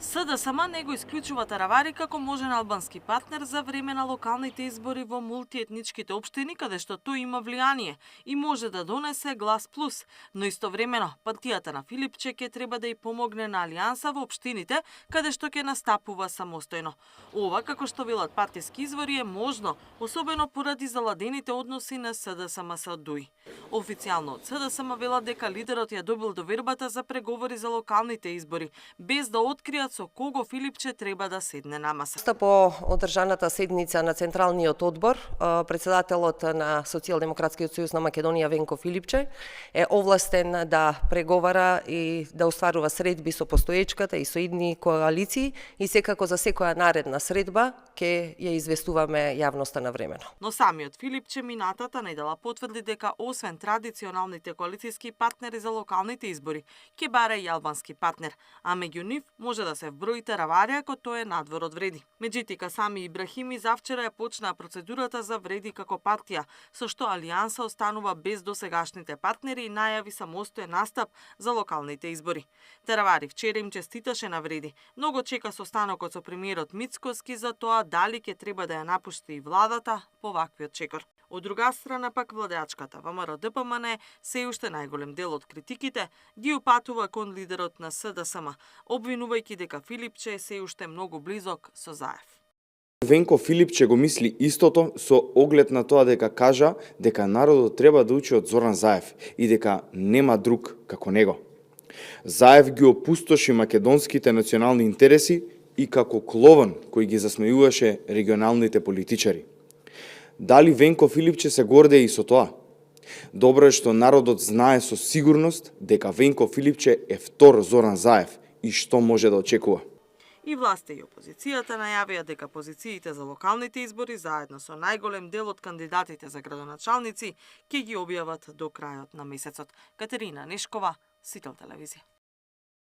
СДСМ не го исклучува Таравари како можен албански партнер за време на локалните избори во мултиетничките општини, каде што тој има влијание и може да донесе глас плюс, но истовремено партијата на Филипче ќе треба да ја помогне на алијанса во општините каде што ќе настапува самостојно. Ова, како што велат партиски извори, е можно, особено поради заладените односи на СДСМ со ДУИ. Официјално од СДСМ велат дека лидерот ја добил довербата за преговори за локалните избори, без да откријат со кого Филипче треба да седне на маса. По одржаната седница на Централниот одбор, председателот на Социјалдемократскиот сојуз на Македонија Венко Филипче е овластен да преговара и да остварува средби со постоечката и со идни коалиции и секако за секоја наредна средба ќе ја известуваме јавноста навремено. Но самиот Филипче минатата недела потврди дека освен традиционалните коалициски партнери за локалните избори, ќе баре и албански партнер, а меѓу нив може да се вброи Таравари ако тој е надвор од Вреди. Меѓутоа Сами Ибрахими завчера ја почнаа процедурата за Вреди како партија, со што алијанса останува без досегашните партнери и најави самостоен настап за локалните избори. Таравари вчера им честиташе на Вреди, но го чека состанокот со премиерот Мицкоски за тоа дали ќе треба да ја напушти и владата по ваквиот чекор. Од друга страна пак владеачката ВМРО-ДПМН се уште најголем дел од критиките ги упатува кон лидерот на СДСМ, обвинувајќи дека Филипче е се уште многу близок со Заев. Венко Филипче го мисли истото со оглед на тоа дека кажа дека народот треба да учи од Зоран Заев и дека нема друг како него. Заев ги опустоши македонските национални интереси и како клован кој ги засмејуваше регионалните политичари. Дали Венко Филипче се гордее и со тоа? Добро е што народот знае со сигурност дека Венко Филипче е втор Зоран Заев и што може да очекува. И власта и опозицијата најавија дека позициите за локалните избори заедно со најголем дел од кандидатите за градоначалници ќе ги објават до крајот на месецот. Катерина Нешкова, Сител телевизија.